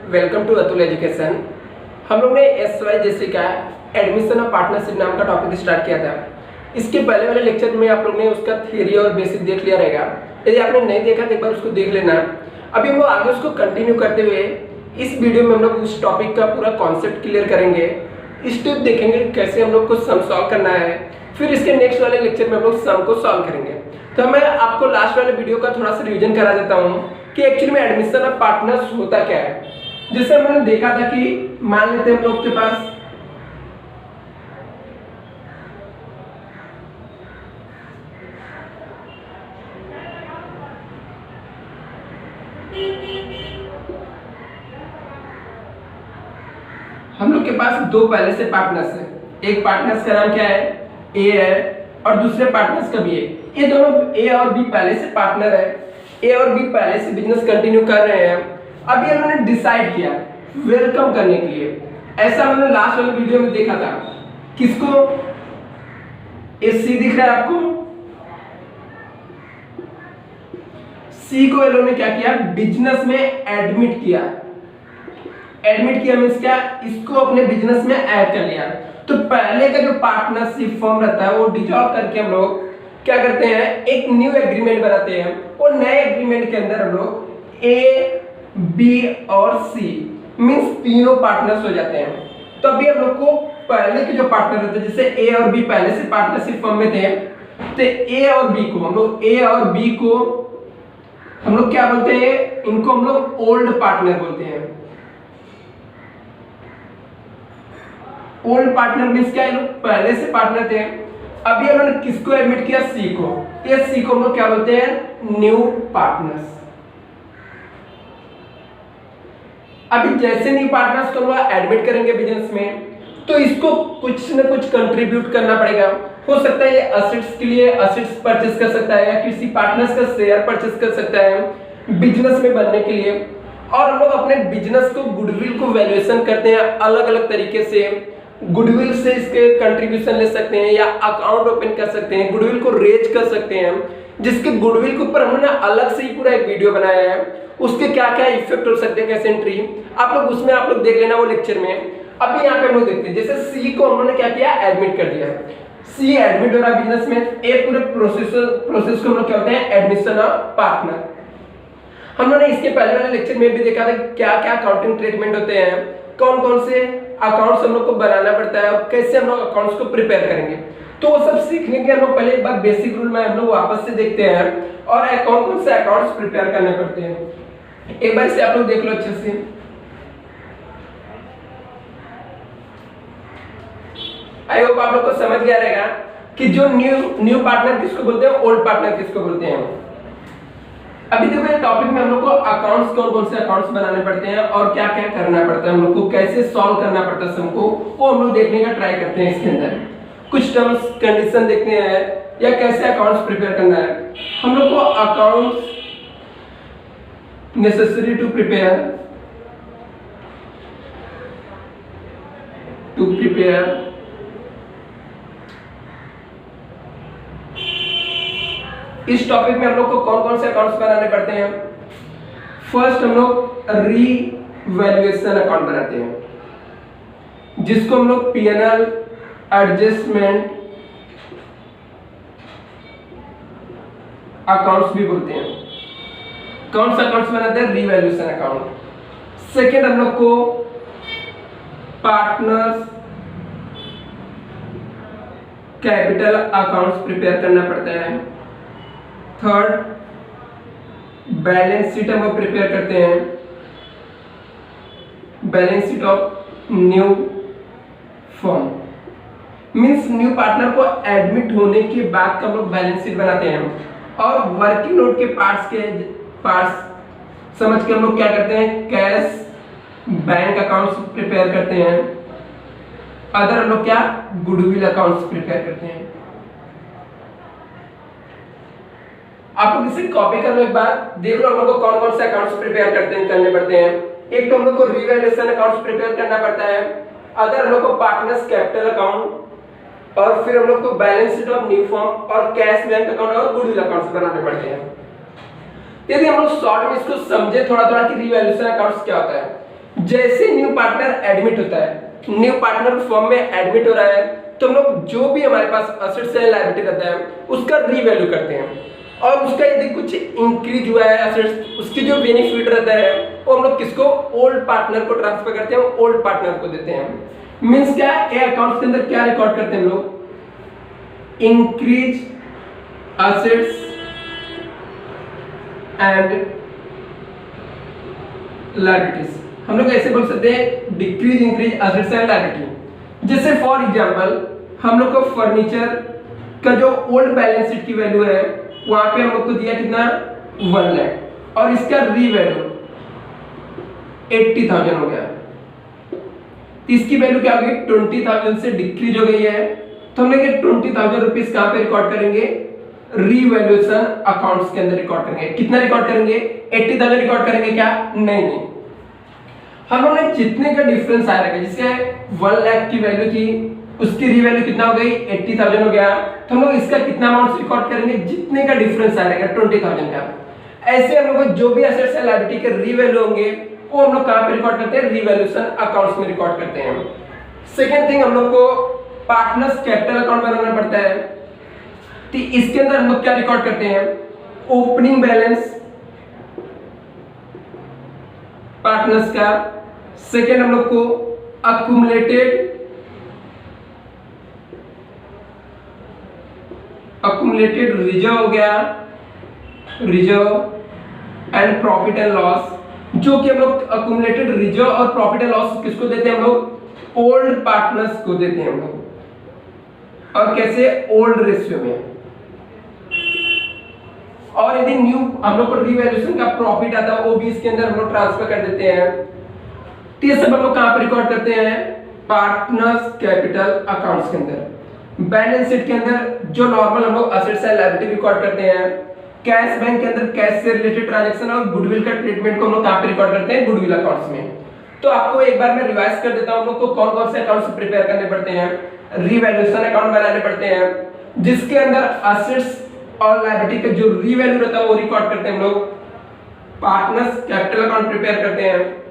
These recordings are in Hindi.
Welcome to Atul education. हम लोग ने SYJC का एडमिशन और पार्टनरशिप नाम का टॉपिक स्टार्ट किया था। इसके पहले वाले लेक्चर में आप लोग ने उसका थ्योरी और बेसिक देख लिया रहेगा। यदि आपने नहीं देखा तो एक बार उसको देख लेना। अभी हम लोग आगे उसको कंटिन्यू करते हुए इस वीडियो में हम लोग उस टॉपिक का पूरा कॉन्सेप्ट क्लियर करेंगे, स्टेप देखेंगे कैसे हम लोग को सम सॉल्व करना है। फिर इसके नेक्स्ट वाले लेक्चर में हम लोग सम को सॉल्व करेंगे। तो मैं आपको लास्ट वाले वीडियो का थोड़ा सा रिवीजन करा देता हूँ कि एक्चुअली में एडमिशन ऑफ पार्टनर्स होता क्या है। जैसे हमने देखा था कि मान लेते हैं हम लोग के पास दो पहले से पार्टनर्स है। एक पार्टनर्स का नाम क्या है, ए है, और दूसरे पार्टनर्स का भी है। ये दोनों ए और बी पहले से पार्टनर है। ए और बी पहले से बिजनेस कंटिन्यू कर रहे हैं। अभी उन्होंने डिसाइड किया वेलकम करने के लिए। ऐसा हमने लास्ट वाले वीडियो में देखा था। किसको, ए सी दिख रहा है आपको, सी को इन्होंने क्या किया, बिजनेस में एडमिट किया। एडमिट किया मींस क्या, इसको अपने बिजनेस में ऐड कर लिया। तो पहले का जो पार्टनरशिप फॉर्म रहता है वो डिसॉल्व करके हम लोग क्या करते हैं, एक न्यू एग्रीमेंट बनाते हैं। और नए एग्रीमेंट के अंदर हम लोग ए, बी और सी मींस तीनों पार्टनर्स हो जाते हैं। तो अभी हम लोग को पहले के जो पार्टनर रहते हैं, जैसे ए और बी पहले से पार्टनरशिप फॉर्म में थे, तो ए और बी को हम लोग, ए और बी को हम लोग क्या बोलते हैं, इनको हम लोग ओल्ड पार्टनर बोलते हैं। ओल्ड पार्टनर मींस क्या, लोग पहले से पार्टनर थे। अभी उन्होंने किसको एडमिट किया, सी को। ये सी को हम लोग क्या बोलते हैं, न्यू पार्टनर्स। अभी जैसे न्यू पार्टनर्स को हम लोग एडमिट करेंगे बिजनेस में, तो इसको कुछ न कुछ कंट्रीब्यूट करना पड़ेगा। हो सकता है ये असेट्स के लिए असेट्स परचेस कर सकता है, या किसी पार्टनर्स का शेयर परचेस कर सकता है बिजनेस में बनने के लिए। और हम लोग अपने बिजनेस को, गुडविल को वैल्यूएशन करते हैं अलग अलग तरीके से। गुडविल से इसके कंट्रीब्यूशन ले सकते हैं, या अकाउंट ओपन कर सकते हैं, गुडविल को रेज कर सकते हैं। जिसके गुडविल के ऊपर हमने अलग से ही पूरा एक वीडियो बनाया है। उसके क्या क्या इफेक्ट हो सकते हैं, कैसे एंट्री, आप लोग उसमें आप लोग देख लेना वो लेक्चर में। अभी यहाँ पे हम लोग देखते हैं, जैसे सी को हमने क्या किया, एडमिट कर दिया। सी एडमिट हो रहा बिजनेस में। ए पूरे प्रोसेस को हम लोग क्या होते हैं, एडमिशन ऑफ पार्टनर। हम लोगों ने इसके पहले वाले लेक्चर में भी देखा था क्या क्या अकाउंटिंग ट्रीटमेंट होते हैं, कौन कौन से अकाउंट्स हम लोग को बनाना पड़ता है, और कैसे हम लोग अकाउंट्स को प्रिपेयर करेंगे। तो वो सब सीखने के हम लोग पहले एक बार बेसिक रूल में हम लोग वापस से देखते हैं, और कौन कौन से अकाउंट्स प्रिपेयर करने पड़ते हैं। एक बार इसे आप लोग देख लो अच्छे से। आई होप आप लोग को समझ गया रहेगा कि जो न्यू पार्टनर किसको बोलते हैं, ओल्ड पार्टनर किसको बोलते हैं। अभी देखो ये टॉपिक में हम लोग को अकाउंट्स, कौन कौन से अकाउंट्स बनाने पड़ते हैं और क्या क्या करना पड़ता है, हम लोग को कैसे सॉल्व करना पड़ता है सम को, वो हम लोग देखने का ट्राई करते हैं। इसके अंदर कुछ टर्म्स कंडीशन देखते हैं, या कैसे अकाउंट्स प्रिपेयर करना है। हम लोग को अकाउंट्स नेसेसरी टू प्रिपेयर इस टॉपिक में हम लोग को कौन कौन से अकाउंट्स बनाने पड़ते हैं। फर्स्ट हम लोग रीवैल्यूएशन अकाउंट बनाते हैं, जिसको हम लोग P&L एडजस्टमेंट अकाउंट्स भी बोलते हैं। कौन सा अकाउंट्स बनाते हैं, रीवैल्यूएशन अकाउंट। सेकेंड हम लोग को पार्टनर्स कैपिटल अकाउंट्स प्रिपेयर करना पड़ता है। थर्ड बैलेंस शीट हम लोग प्रिपेयर करते हैं, balance sheet of new firm means new partner को एडमिट होने के बाद का हम लोग बैलेंस शीट बनाते हैं। और वर्किंग नोट के पार्ट्स समझ के हम लोग क्या करते हैं, कैश बैंक अकाउंट्स प्रिपेयर करते हैं। अदर हम लोग क्या, गुडविल अकाउंट्स प्रिपेयर करते हैं। आप लोग इसे कॉपी कर लो, एक बार देख लो हम लोग को कौन कौन से अकाउंट्स प्रिपेयर करने पड़ते हैं। एक तो हम लोग को रीवैल्यूएशन अकाउंट्स प्रिपेयर करना पड़ता है। अदर हम लोग को पार्टनर्स कैपिटल अकाउंट, और फिर हम लोग को balance sheet of new firm और कैश बैंक अकाउंट और गुडविल अकाउंट्स बनाने पड़ते हैं। यदि हम लोग शॉर्ट में इसको समझे थोड़ा थोड़ा कि रिवैल्यूएशन अकाउंट्स क्या होता है। जैसे न्यू पार्टनर एडमिट होता है, न्यू पार्टनर फर्म में एडमिट हो रहा है, तो हम लोग जो भी हमारे पास असेट्स है लायबिलिटी रहता है उसका रीवैल्यू करते हैं, और उसका यदि कुछ इंक्रीज हुआ है असेट्स, उसकी जो बेनिफिट रहता है वो हम लोग किसको, ओल्ड पार्टनर को ट्रांसफर करते हैं, ओल्ड पार्टनर को देते हैं। मींस क्या, ये अकाउंट्स के अंदर क्या रिकॉर्ड करते हैं हम लोग, इंक्रीज असेट्स एंड लायबिलिटीज। हम लोग ऐसे बोल सकते हैं decrease increase assets and liability. जैसे फॉर एग्जांपल हम लोग को फर्नीचर का जो ओल्ड बैलेंस शीट की वैल्यू है वहां पे हम लोग को दिया कितना, 1 लाख, और इसका रीवैल्यू 80,000 हो गया। इसकी वैल्यू क्या हो गई, 20,000 से डिक्रीज हो गई है, तो हम लोग ये 20,000 रुपीस कहां पे रिकॉर्ड करेंगे, रीवैल्यूएशन अकाउंट्स के अंदर रिकॉर्ड करेंगे। कितना रिकॉर्ड करेंगे, 80,000 रिकॉर्ड करेंगे क्या, नहीं, हम लोगों ने जितने का डिफरेंस आया है, जिसके 1 लाख की वैल्यू थी उसकी रीवैल्यू कितना हो गई, 80,000 हो गया, तो हम लोग इसका कितना अमाउंट रिकॉर्ड करेंगे, जितने का डिफरेंस आएगा 20,000 का। ऐसे हम लोग जो भी असेट्स है लायबिलिटी के रीवैल्यू होंगे वो हम लोग कहां पे रिकॉर्ड करते हैं, रीवैल्यूएशन अकाउंट्स में रिकॉर्ड करते हैं। सेकंड थिंग, हम लोग को पार्टनर्स कैपिटल अकाउंट बनाना पड़ता है, तो इसके अंदर हम लोग क्या रिकॉर्ड करते हैं, ओपनिंग बैलेंस पार्टनर्स का। सेकंड हम लोग को अक्यूमुलेटेड रिजर्व हो गया, reserve and profit and loss, जो कि हम लोग अक्यूमुलेटेड रिजर्व और प्रॉफिट एंड लॉस किसको देते हैं, हम लोग ओल्ड पार्टनर्स को देते हैं हम लोग, और कैसे, ओल्ड रेशियो में। और यदि न्यू हम लोग को रीवैल्यूएशन का प्रॉफिट आता है वो भी इसके अंदर हम लोग ट्रांसफर कर देते हैं। तो ये सब हम लोग कहां पर रिकॉर्ड करते हैं, पार्टनर्स कैपिटल अकाउंट्स के अंदर। बैलेंस शीट के अंदर जो नॉर्मल हम लोग असेट्स एंड लायबिलिटी रिकॉर्ड करते हैं, कैश बैंक के अंदर कैश से रिलेटेड ट्रांजैक्शन और गुडविल का ट्रीटमेंट को हम लोग कहां पे रिकॉर्ड करते हैं, गुडविल अकाउंट्स में। तो आपको एक बार मैं रिवाइज कर देता हूं, हम लोग को कौन कौन से अकाउंट्स प्रिपेयर करने पड़ते हैं। रीवैल्यूएशन अकाउंट बनाने पड़ते हैं, जिसके अंदर असेट्स और लायबिलिटी का जो रीवैल्यू रहता है वो रिकॉर्ड करते हैं हम लोग। पार्टनर्स कैपिटल अकाउंट प्रिपेयर करते हैं।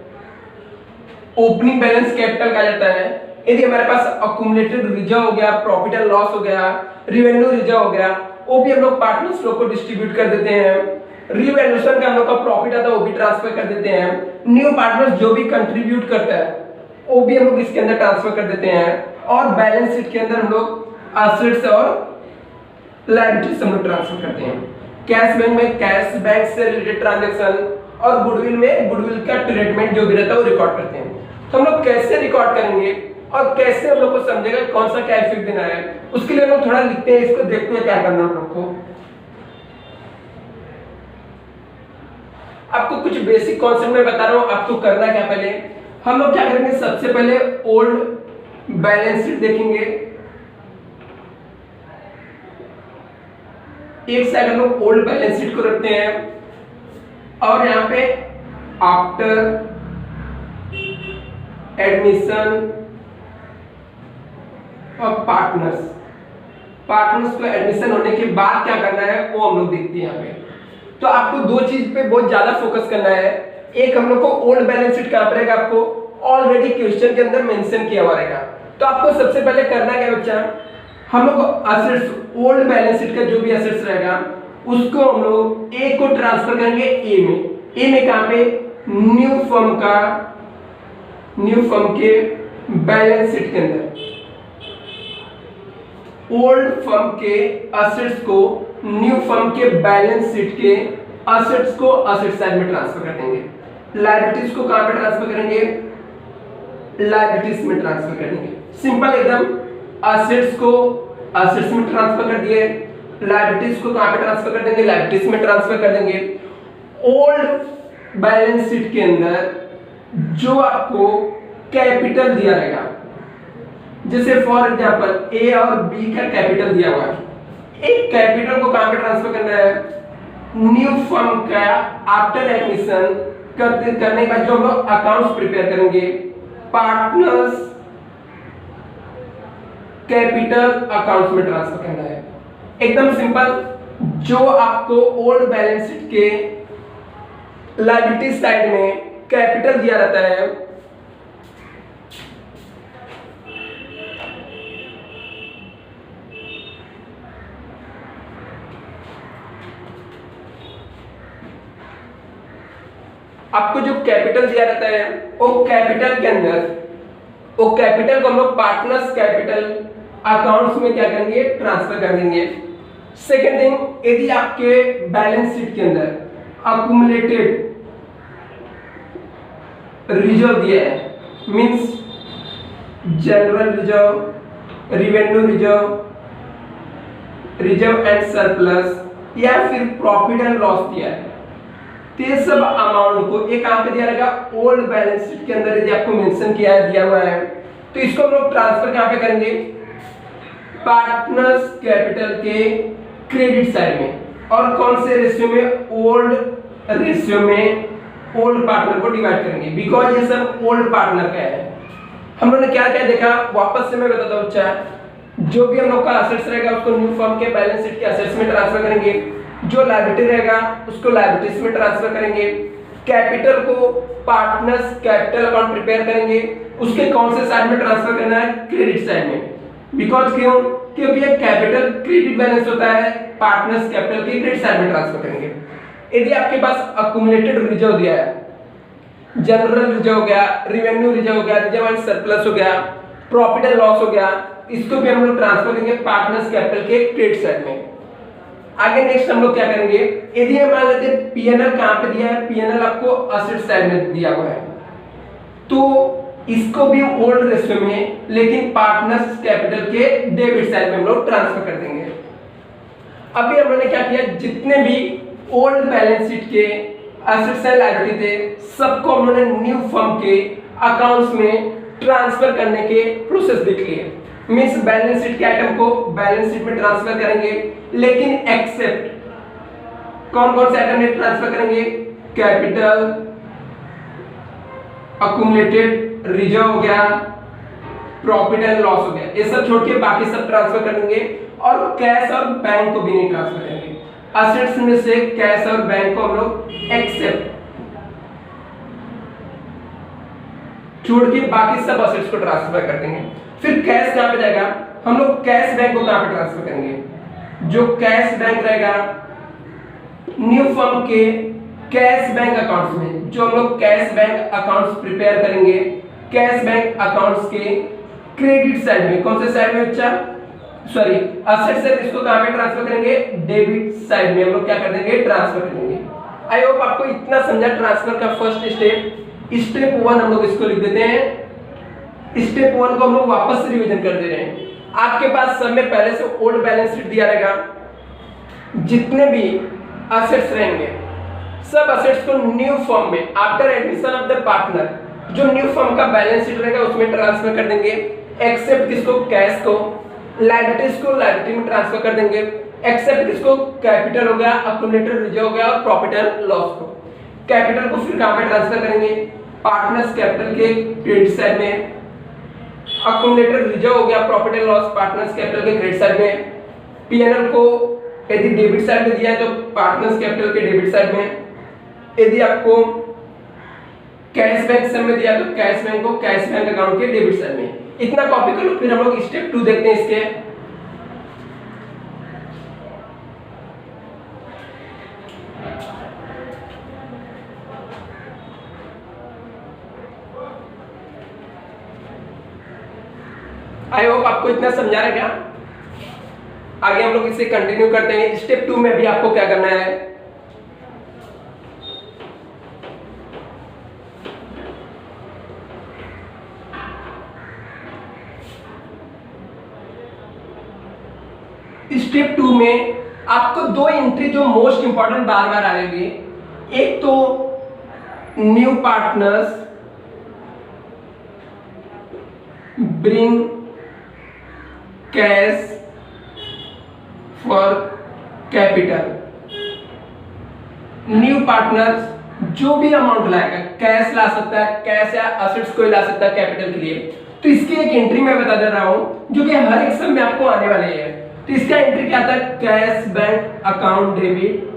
ओपनिंग बैलेंस कैपिटल कहा जाता है यदि हमारे पास अक्यूमुलेटेड रिजर्व हो गया, प्रॉफिट एंड लॉस हो गया, रेवेन्यू रिजर्व हो गया, वो भी हम लोग पार्टनर्स लोग को डिस्ट्रीब्यूट कर देते हैं। रीवैल्यूएशन का हम लोग का प्रॉफिट आता है वो भी ट्रांसफर कर देते हैं। न्यू पार्टनर्स जो भी कंट्रीब्यूट करता है वो भी हम लोग इसके अंदर ट्रांसफर कर देते हैं। और बैलेंस शीट के अंदर हम लोग असेट्स और लायबिलिटीज हम लोग ट्रांसफर करते हैं। कैश बैंक में कैश बैंक से रिलेटेड ट्रांजैक्शन और गुडविल में गुडविल का ट्रीटमेंट जो भी रहता है वो रिकॉर्ड करते हैं। तो हम लोग कैसे रिकॉर्ड करेंगे और कैसे हम लोग को समझेगा कौन सा क्या इफेक्ट देना है, उसके लिए हम लोग थोड़ा लिखते हैं, इसको देखते हैं क्या करना है हम लोग को। आपको कुछ बेसिक कॉन्सेप्ट में बता रहा हूं, आपको करना क्या, पहले हम लोग क्या करेंगे, सबसे पहले ओल्ड बैलेंस शीट देखेंगे। एक साइड हम लोग ओल्ड बैलेंस शीट को रखते हैं और यहां पे आफ्टर एडमिशन और पार्टनर्स को एडमिशन होने के बाद क्या करना है वो हम लोग देखते हैं यहाँ पे। तो आपको दो चीज पे बहुत ज्यादा फोकस करना है। एक हम लोग को ओल्ड बैलेंस शीट कहां पर रहेगा, आपको ऑलरेडी क्वेश्चन के अंदर मेंशन किया हुआ रहेगा। तो आपको सबसे पहले करना क्या बच्चा, हम लोग असेट्स ओल्ड बैलेंस शीट का जो भी असेट्स रहेगा उसको हम लोग ए को ट्रांसफर करेंगे ए में। ए में कहां पे, न्यू फर्म के बैलेंस शीट के अंदर ओल्ड फर्म के असेट्स को न्यू फर्म के बैलेंस शीट के असेट्स को असेट साइड में ट्रांसफर कर देंगे। लायबिलिटीज को कहां पे ट्रांसफर करेंगे, लायबिलिटीज में ट्रांसफर करेंगे। सिंपल एकदम, असेट्स को असेट्स में ट्रांसफर कर दिए, लायबिलिटीज को कहां पे ट्रांसफर कर देंगे, लायबिलिटीज में ट्रांसफर कर देंगे। ओल्ड बैलेंस शीट के अंदर जो आपको कैपिटल दिया रहेगा, जैसे फॉर एग्जांपल ए और बी का कैपिटल दिया हुआ है, एक कैपिटल को कहां पे ट्रांसफर करना है, न्यू फर्म का आफ्टर एडमिशन करने के बाद जो हम लोग अकाउंट्स प्रिपेयर करेंगे, पार्टनर्स कैपिटल अकाउंट्स में ट्रांसफर करना है। एकदम सिंपल, जो आपको ओल्ड बैलेंस शीट के लायबिलिटी साइड में कैपिटल दिया रहता है आपको जो कैपिटल दिया रहता है वो कैपिटल के अंदर, वो कैपिटल को हम लोग पार्टनर्स कैपिटल अकाउंट्स में क्या करेंगे, ट्रांसफर कर देंगे। सेकेंड थिंग, यदि आपके बैलेंस शीट के अंदर अक्यूमुलेटेड रिजर्व दिया है, means general reserve, revenue reserve, reserve and surplus या फिर प्रॉफिट एंड लॉस दिया है, तो ये सब अमाउंट को एक कहां पे दिया रहेगा, ओल्ड बैलेंस शीट के अंदर यदि आपको मेंशन किया है, दिया हुआ है, तो इसको हम लोग ट्रांसफर कहां पे करेंगे, पार्टनर्स कैपिटल के क्रेडिट साइड में। और कौन से रेशियो में, ओल्ड रेशियो में ओल्ड पार्टनर को डिवाइड करेंगे, बिकॉज ये सब ओल्ड पार्टनर का है। हम लोगों ने क्या क्या देखा, वापस से मैं बताता हूं बच्चा। जो भी हम लोग का असेट्स रहेगा उसको न्यू फर्म के बैलेंस शीट के असेट्स में ट्रांसफर करेंगे, जो लायबिलिटी रहेगा उसको लायबिलिटीज में ट्रांसफर करेंगे, कैपिटल को पार्टनर्स कैपिटल अकाउंट प्रिपेयर करेंगे, उसके कौन से साइड में ट्रांसफर करना है, क्रेडिट साइड में। बिकॉज क्यों, क्योंकि ये कैपिटल क्रेडिट बैलेंस होता है, पार्टनर्स कैपिटल के क्रेडिट साइड में ट्रांसफर करेंगे। यदि आपके पास अक्यूमुलेटेड रिजर्व दिया है, जनरल रिजर्व हो गया, रेवेन्यू रिजर्व हो गया, रिजर्व एंड सरप्लस हो गया, प्रॉफिट एंड लॉस हो गया, इसको भी हम लोग ट्रांसफर करेंगे पार्टनर्स कैपिटल के क्रेडिट साइड में। आगे नेक्स्ट हम लोग क्या करेंगे, यदि हम मान लेते हैं पीएनएल कहां पे दिया है, पीएनएल आपको असेट साइड में दिया हुआ है, तो इसको भी ओल्ड रेशियो में लेकिन पार्टनर्स कैपिटल के डेबिट साइड में हम लोग ट्रांसफर कर देंगे। अभी हमने क्या किया, जितने भी ओल्ड बैलेंस शीट के एसेट्स एंड लायबिलिटी थे सबको हम लोगों ने न्यू फर्म के अकाउंट्स में ट्रांसफर करने के प्रोसेस देख लिए। मींस बैलेंस शीट के आइटम को बैलेंस शीट में ट्रांसफर करेंगे, लेकिन एक्सेप्ट कौन कौन से आइटम में ट्रांसफर करेंगे, कैपिटल, अक्यूमुलेटेड रिजर्व हो गया, प्रॉफिट एंड लॉस हो गया, ये सब छोड़ के बाकी सब ट्रांसफर कर देंगे। और कैश और बैंक को भी नहीं ट्रांसफर करेंगे। असेट्स में से कैश और बैंक को हम लोग एक्सेप्ट छोड़ के बाकी सब असेट्स को ट्रांसफर कर देंगे। फिर कैश कहां पे जाएगा, हम लोग कैश बैंक को कहां पे ट्रांसफर करेंगे, जो कैश बैंक रहेगा न्यू फर्म के कैश बैंक अकाउंट्स में, जो हम लोग कैश बैंक अकाउंट्स प्रिपेयर करेंगे, कैश बैंक अकाउंट्स के क्रेडिट साइड में, कौन से साइड में बच्चा, सॉरी असेट से इसको कहां पे ट्रांसफर करेंगे, डेबिट साइड में हम लोग क्या कर देंगे, ट्रांसफर कर देंगे। आई होप आपको इतना समझा ट्रांसफर का फर्स्ट स्टेप। स्टेप 1 हम लोग इसको लिख देते हैं। स्टेप 1 को हम लोग वापस से रिवीजन कर दे रहे हैं। आपके पास सब में पहले से ओल्ड बैलेंस शीट दिया रहेगा, जितने भी असेट्स रहेंगे सब असेट्स को न्यू फर्म में after admission of the partner, जो न्यू फर्म का बैलेंस शीट रहेगा उसमें ट्रांसफर कर देंगे। एक्सेप्ट किसको, कैश को, लायबिलिटीज को लायबिलिटी में ट्रांसफर कर देंगे। एक्सेप्ट किसको, कैपिटल हो गया, अक्यूमुलेटेड रिजर्व हो गया और प्रॉफिट एंड लॉस को। कैपिटल को फिर कहां पे ट्रांसफर करेंगे, पार्टनर्स कैपिटल के क्रेडिट साइड में। अक्यूमुलेटेड रिजर्व हो गया, profit and loss partners capital के क्रेडिट साइड में। पीएनएल को यदि डेबिट साइड में दिया है तो पार्टनर्स कैपिटल के डेबिट साइड में। यदि आपको कैश बैंक सब में दिया तो कैश बैंक को कैश बैंक अकाउंट के डेबिट साइड में। इतना कॉपी कर लो। फिर हम लोग स्टेप 2 देखते हैं इसके। आई होप आपको इतना समझा रहेगा। आगे हम लोग इसे कंटिन्यू करते हैं। स्टेप 2 में भी आपको क्या करना है, स्टेप 2 में आपको 2 एंट्री जो मोस्ट इंपॉर्टेंट बार बार आएगी। एक तो new partners bring cash for capital. New partners जो भी अमाउंट लाएगा, कैश ला सकता है, कैश या असेट्स को ला सकता है कैपिटल के लिए। तो इसकी एक एंट्री मैं बता दे रहा हूं जो कि हर एक सब में आपको आने वाली है। तो इसका एंट्री क्या आता है, cash bank account debit.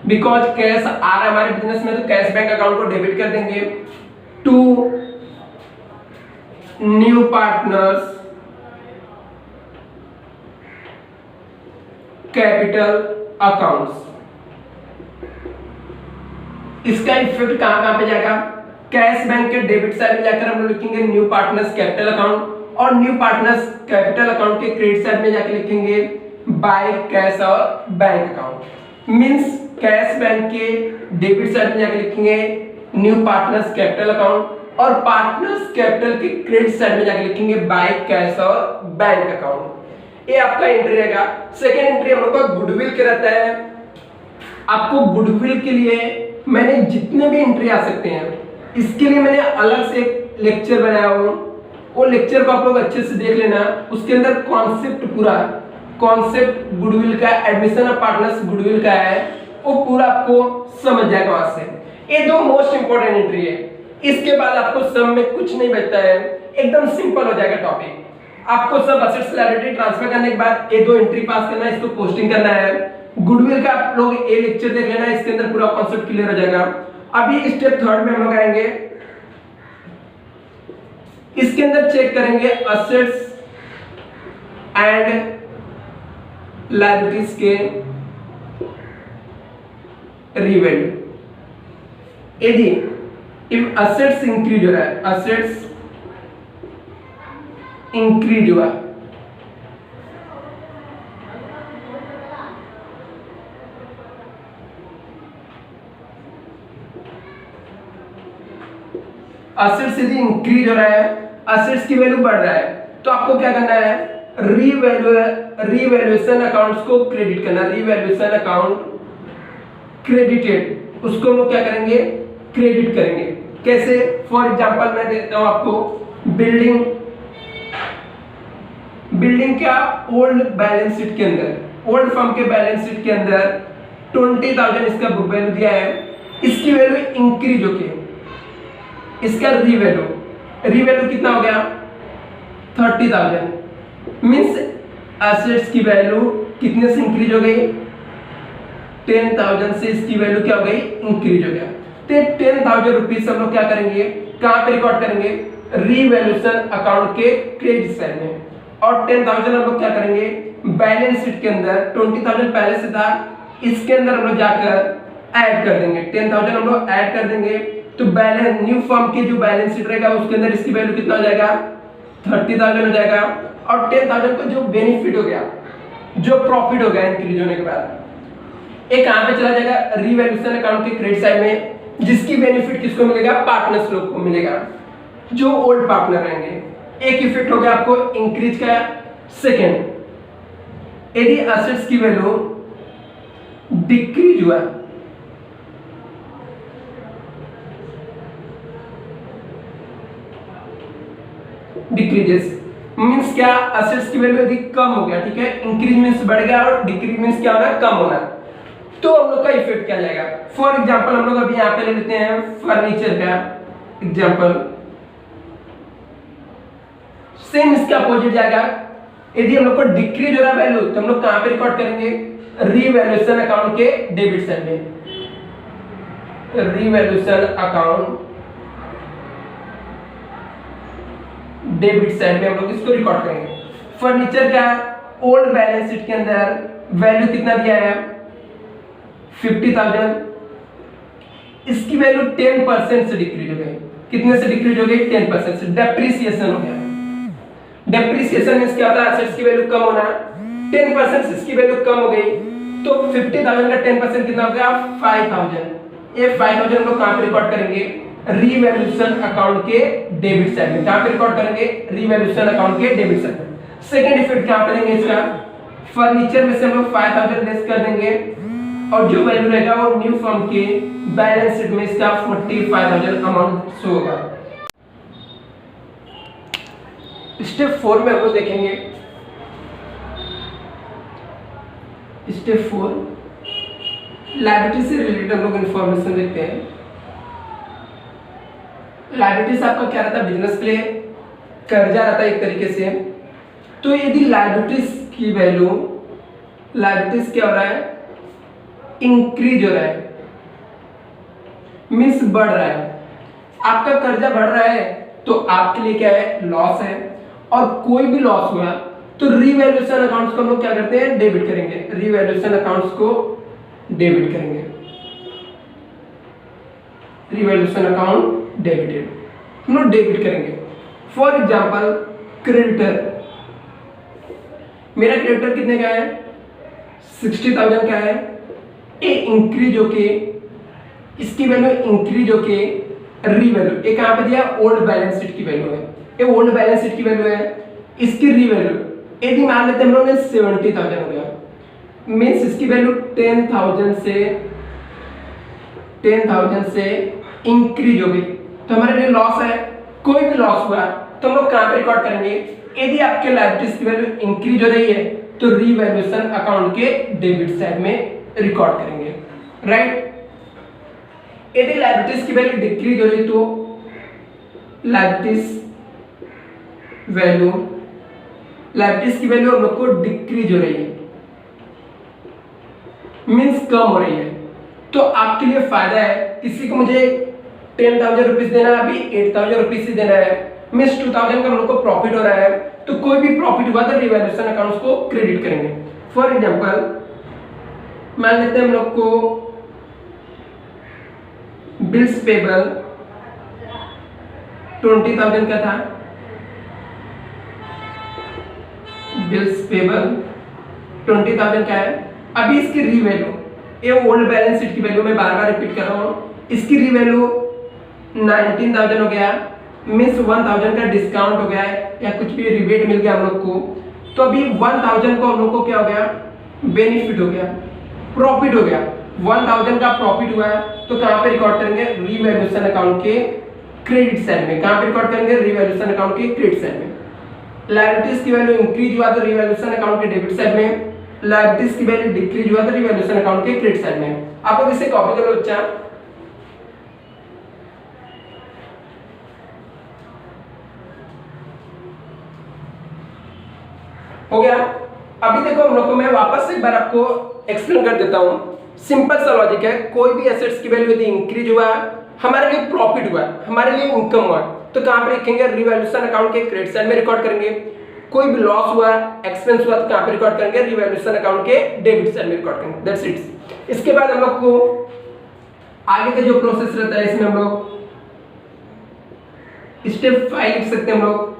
Because cash आ रहा है हमारे बिजनेस में तो कैश बैंक अकाउंट को डेबिट कर देंगे। To new partners capital accounts. इसका इफेक्ट कहां पे जाएगा, कैश बैंक के डेबिट साइड में जाकर हम लोग लिखेंगे न्यू पार्टनर्स कैपिटल अकाउंट, और न्यू पार्टनर्स कैपिटल अकाउंट के क्रेडिट साइड में जाकर लिखेंगे बाय कैश और bank account. Means cash bank के डेबिट साइड में जाकर लिखेंगे न्यू पार्टनर्स कैपिटल अकाउंट, और पार्टनर्स कैपिटल के क्रेडिट साइड में जाकर लिखेंगे बाय कैश और बैंक अकाउंट। ये आपका एंट्री रहेगा। सेकेंड एंट्री हम लोग का गुडविल के रहता है। आपको गुडविल के लिए मैंने जितने भी एंट्री आ सकते हैं, इसके लिए मैंने अलग से एक लेक्चर बनाया हूं, वो लेक्चर को आप लोग अच्छे से देख लेना। उसके अंदर कॉन्सेप्ट पूरा कॉन्सेप्ट गुडविल का, एडमिशन ऑफ पार्टनर्स गुडविल का है, वो पूरा आपको समझ जाएगा वहां से। ये दो मोस्ट इंपोर्टेंट एंट्री है। इसके बाद आपको सब में कुछ नहीं बचता है, एकदम सिंपल हो जाएगा टॉपिक। आपको सब असेट्स लायबिलिटी ट्रांसफर करने के बाद ये दो एंट्री पास करना है, इसको पोस्टिंग करना है। गुडविल का आप लोग ये लेक्चर देख लेना, इसके अंदर पूरा कॉन्सेप्ट क्लियर हो जाएगा। अभी स्टेप थर्ड में हम लोग आएंगे, इसके अंदर चेक करेंगे असेट्स एंड लायबिलिटीज के रिवैल्यू। यदि इफ असेट्स इंक्रीज हो रहा है, असेट्स इंक्रीज हुआ, असेट्स यदि इंक्रीज हो रहा है, असेट्स की वैल्यू बढ़ रहा है, तो आपको क्या करना है, रीवैल्यूएशन अकाउंट्स को क्रेडिट करना। रीवैल्यूएशन अकाउंट क्रेडिटेड, उसको हम लोग क्या करेंगे, क्रेडिट करेंगे। कैसे? फॉर एग्जांपल मैं देता हूं आपको, बिल्डिंग का ओल्ड बैलेंस शीट के अंदर, ओल्ड फर्म के बैलेंस शीट के अंदर 20,000 इसका बुक वैल्यू दिया है, इसकी वैल्यू इंक्रीज होके इसका रीवैल्यू कितना हो गया, 30,000। मींस एसेट्स की वैल्यू कितने से इंक्रीज हो गई, 10,000 से इसकी वैल्यू क्या हो गई, इंक्रीज हो गया। तो 10,000 रुपीज हम लोग क्या करेंगे, कहां पे रिकॉर्ड करेंगे, रीवैल्यूएशन अकाउंट के क्रेडिट साइड में, और 10,000 हम लोग क्या करेंगे, बैलेंस शीट के अंदर 20,000 पहले से था, इसके अंदर हम लोग जाकर ऐड कर देंगे, 10,000 हम लोग ऐड कर देंगे। तो बैलेंस न्यू फर्म की जो बैलेंस शीट रहेगा उसके अंदर इसकी वैल्यू कितना हो जाएगा, 30,000 हो जाएगा। और 10,000 को जो बेनिफिट हो गया, जो प्रॉफिट हो गया इंक्रीज होने के बाद, एक कहां पे चला जाएगा, रीवैल्यूएशन अकाउंट के क्रेडिट साइड में, जिसकी बेनिफिट किसको मिलेगा, पार्टनर्स लोग को मिलेगा, जो ओल्ड पार्टनर रहेंगे। एक इफेक्ट हो गया आपको इंक्रीज का। सेकेंड, यदि एसेट्स की वैल्यू डिक्रीज हुआ, डिक्रीजेस मींस क्या, एसेट्स की वैल्यू यदि कम हो गया, ठीक है, इंक्रीज मींस बढ़ गया और डिक्रीज मींस क्या होना, कम होना, तो हम लोग का इफेक्ट क्या जाएगा। फॉर एग्जांपल हम लोग अभी यहां पे ले लेते हैं फर्नीचर का एग्जांपल, सेम इसका अपोजिट जाएगा। यदि हम लोग को डिक्रीज हो रहा वैल्यू, तो हम लोग कहां पे रिकॉर्ड करेंगे, रीवैल्यूएशन अकाउंट के डेबिट साइड में, रीवैल्यूएशन अकाउंट डेबिट साइड में हम लोग इसको रिकॉर्ड करेंगे। फर्नीचर का ओल्ड बैलेंस शीट के अंदर वैल्यू कितना दिया है, 50,000, इसकी वैल्यू 10% से डिक्रीज हो गई। कितने से डिक्रीज हो गई, 10% से, डेप्रिसिएशन हो गया। डेप्रिसिएशन मींस क्या होता है, एसेट्स की वैल्यू कम होना, 10% से इसकी वैल्यू कम हो गई, तो 50,000 का 10% कितना हो गया, 5,000। ये 5,000 हम लोग कहां पे रिकॉर्ड करेंगे, रीवैल्यूएशन अकाउंट के डेबिट साइड में। कहां पे रिकॉर्ड करेंगे, रीवैल्यूएशन अकाउंट के डेबिट साइड में। सेकंड इफेक्ट क्या करेंगे इसका, फर्नीचर में से हम लोग 5,000 लेस कर देंगे, और जो वैल्यू रहेगा वो न्यू फर्म के बैलेंस शीट में इसका 45,000 अमाउंट शो होगा। स्टेप 4 में हम लोग देखेंगे, स्टेप 4 लायबिलिटी से रिलेटेड हम लोग इंफॉर्मेशन देखते हैं। लायबिलिटीज आपका क्या रहता है, बिजनेस के लिए कर्जा रहता है एक तरीके से। तो यदि लायबिलिटीज की वैल्यू, लायबिलिटीज क्या हो रहा है, इंक्रीज हो रहा है, मींस बढ़ रहा है, आपका कर्जा बढ़ रहा है, तो आपके लिए क्या है, लॉस है। और कोई भी लॉस हुआ तो रीवैल्यूएशन अकाउंट्स को हम लोग क्या करते हैं, डेबिट करेंगे, रीवैल्यूएशन अकाउंट्स को डेबिट करेंगे। रिवैल्यूएशन अकाउंट डेबिटेड, हम लोग डेबिट करेंगे। फॉर एग्जांपल क्रेडिटर, मेरा क्रेडिटर कितने का है 60,000 का है, ये इंक्रीज होके इसकी वैल्यू इंक्रीज होके रीवैल्यू, ये कहां पे दिया ओल्ड बैलेंस शीट की वैल्यू है, ये ओल्ड बैलेंस शीट की वैल्यू है, इसकी रीवैल्यू यदि मान लेते हम लोग ने 70,000 हो गया, मींस इसकी वैल्यू 10,000 से इंक्रीज हो गई, तो हमारे लिए लॉस है। कोई भी लॉस हुआ तो हम लोग कहां पे रिकॉर्ड करेंगे, यदि आपके लायबिलिटीज की वैल्यू इंक्रीज हो रही है तो रीवैल्यूएशन अकाउंट के डेबिट साइड में रिकॉर्ड करेंगे, राइट। यदि लायबिलिटीज की वैल्यू डिक्रीज हो रही तो लायबिलिटीज की वैल्यू हम लोग को डिक्रीज हो रही है, मीन्स कम हो रही है, तो आपके लिए फायदा है। किसी को मुझे 10,000 रुपीज देना है, अभी 8,000 रुपीज ही देना है, मीन्स 2,000 का हम लोग को प्रॉफिट हो रहा है, तो कोई भी प्रॉफिट हुआ तो रिवैल्यूएशन अकाउंट्स को क्रेडिट करेंगे। फॉर एग्जांपल मान लेते हैं हम लोग को बिल्स पेबल 20,000 का था, बिल्स पेबल 20,000 का है, अभी इसकी रीवैल्यू, ये ओल्ड बैलेंस शीट की वैल्यू मैं बार बार रिपीट कर रहा हूं, इसकी रीवैल्यू 19,000 हो गया, मीन्स 1,000 का डिस्काउंट हो गया है या कुछ भी रिबेट मिल गया हम लोग को, तो अभी 1,000 को हम लोग को क्या हो गया बेनिफिट हो गया, प्रॉफिट हो गया, 1,000 का प्रॉफिट हुआ है, तो कहां पे रिकॉर्ड करेंगे रीवैल्यूएशन अकाउंट के क्रेडिट साइड में, कहां पे रिकॉर्ड करेंगे रीवैल्यूएशन अकाउंट के क्रेडिट साइड में। लायबिलिटीज की वैल्यू इंक्रीज हुआ तो रिवैल्यूएशन अकाउंट के डेबिट साइड में, लायबिलिटीज की वैल्यू डिक्रीज हुआ तो रिवैल्यूएशन अकाउंट के क्रेडिट साइड में। आप लोग इसे कॉपी कर लो बच्चा। हो गया। अभी देखो हम लोग को मैं वापस एक बार आपको एक्सप्लेन कर देता हूं, सिंपल सा लॉजिक है, कोई भी एसेट्स की वैल्यू यदि इंक्रीज हुआ, हमारे लिए प्रॉफिट हुआ, हमारे लिए इनकम हुआ, तो कहां पे लिखेंगे रिवैल्यूएशन अकाउंट के क्रेडिट साइड में रिकॉर्ड करेंगे। कोई भी लॉस हुआ, एक्सपेंस हुआ, तो कहां पे रिकॉर्ड करेंगे रिवैल्यूएशन अकाउंट के डेबिट साइड में रिकॉर्ड करेंगे, दैट्स इट। इसके बाद हम लोग को आगे का जो प्रोसेस रहता है इसमें हम लोग स्टेप 5 लिख सकते हैं। हम लोग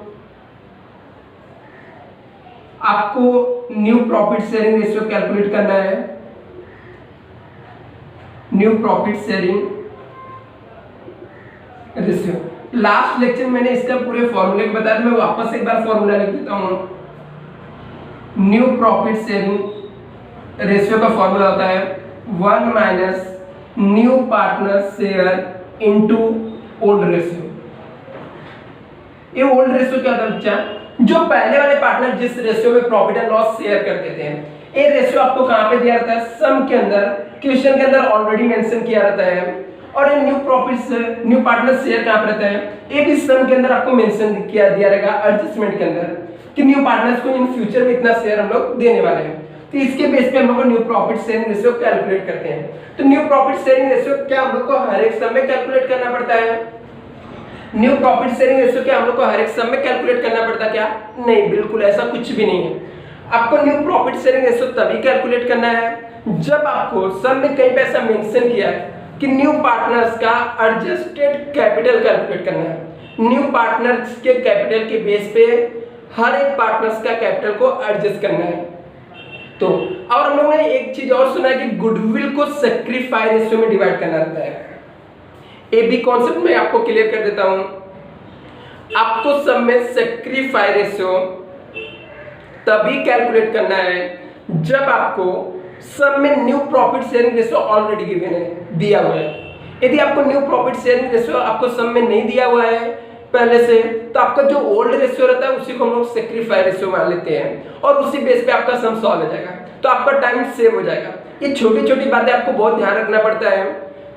आपको new profit sharing ratio calculate करना है, new profit sharing ratio. Last lecture मैंने इसका पूरे फॉर्मूले को बताया, मैं वापस एक बार फॉर्मूला लिख देता हूं। न्यू प्रॉफिट शेयरिंग रेशियो का फॉर्मूला होता है 1 minus new partner share into old ratio. ये ओल्ड रेशियो क्या होता है बच्चा, जो पहले वाले पार्टनर जिस रेशियो में प्रॉफिट एंड लॉस शेयर करते थे, ये रेशियो आपको कहां पे दिया रहता है, सम के अंदर, क्वेश्चन के अंदर ऑलरेडी मेंशन किया रहता है। और ये new profit new partner share कहां पे रहता है, ये भी सम के अंदर आपको मेंशन किया दिया रहेगा एडजस्टमेंट के अंदर कि न्यू पार्टनर्स को इन फ्यूचर में इतना शेयर हम लोग देने वाले हैं। तो इसके बेस पे हम लोग new profit sharing ratio calculate करते हैं। तो न्यू प्रॉफिट शेयरिंग रेशियो क्या हम लोग को हर एक सम में कैलकुलेट करना पड़ता है? न्यू प्रॉफिट शेयरिंग रेशियो क्या हम लोग को हर एक सम में कैलकुलेट करना पड़ता क्या? नहीं, बिल्कुल ऐसा कुछ भी नहीं है। आपको न्यू प्रॉफिट शेयरिंग रेशियो तभी कैलकुलेट करना है जब आपको सम में कहीं पे ऐसा मेंशन किया है कि न्यू पार्टनर्स का एडजस्टेड कैपिटल कैलकुलेट करना है। न्यू पार्टनर्स के कैपिटल के बेस पे हर एक पार्टनर्स का कैपिटल को एडजस्ट करना है। तो और हम लोगों ने एक चीज और सुना है कि गुडविल को सैक्रिफाई रेशियो में डिवाइड करना रहता है। ये भी कॉन्सेप्ट मैं आपको क्लियर कर देता हूं। आपको सब में सैक्रिफाई रेशियो तभी कैलकुलेट करना है जब आपको सब में new profit sharing ratio already given है, दिया हुआ है। यदि आपको न्यू प्रॉफिट शेयरिंग रेशियो आपको सब में नहीं दिया हुआ है पहले से, तो आपका जो ओल्ड रेशियो रहता है उसी को हम लोग सैक्रिफाई रेशियो मान लेते हैं और उसी बेस पे आपका सम सॉल्व हो जाएगा, तो आपका टाइम सेव हो जाएगा। ये छोटी छोटी बातें आपको बहुत ध्यान रखना पड़ता है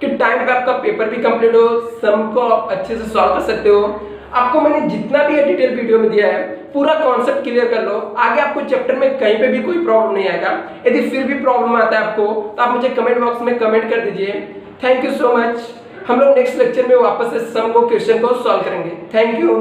कि टाइम पे आपका पेपर भी कंप्लीट हो, सम को आप अच्छे से सॉल्व कर सकते हो। आपको मैंने जितना भी डिटेल वीडियो में दिया है पूरा कॉन्सेप्ट क्लियर कर लो, आगे आपको चैप्टर में कहीं पे भी कोई प्रॉब्लम नहीं आएगा। यदि फिर भी प्रॉब्लम आता है आपको तो आप मुझे कमेंट बॉक्स में कमेंट कर दीजिए। Thank you so much. हम लोग नेक्स्ट लेक्चर में वापस से सम को क्वेश्चन को सॉल्व करेंगे। Thank you.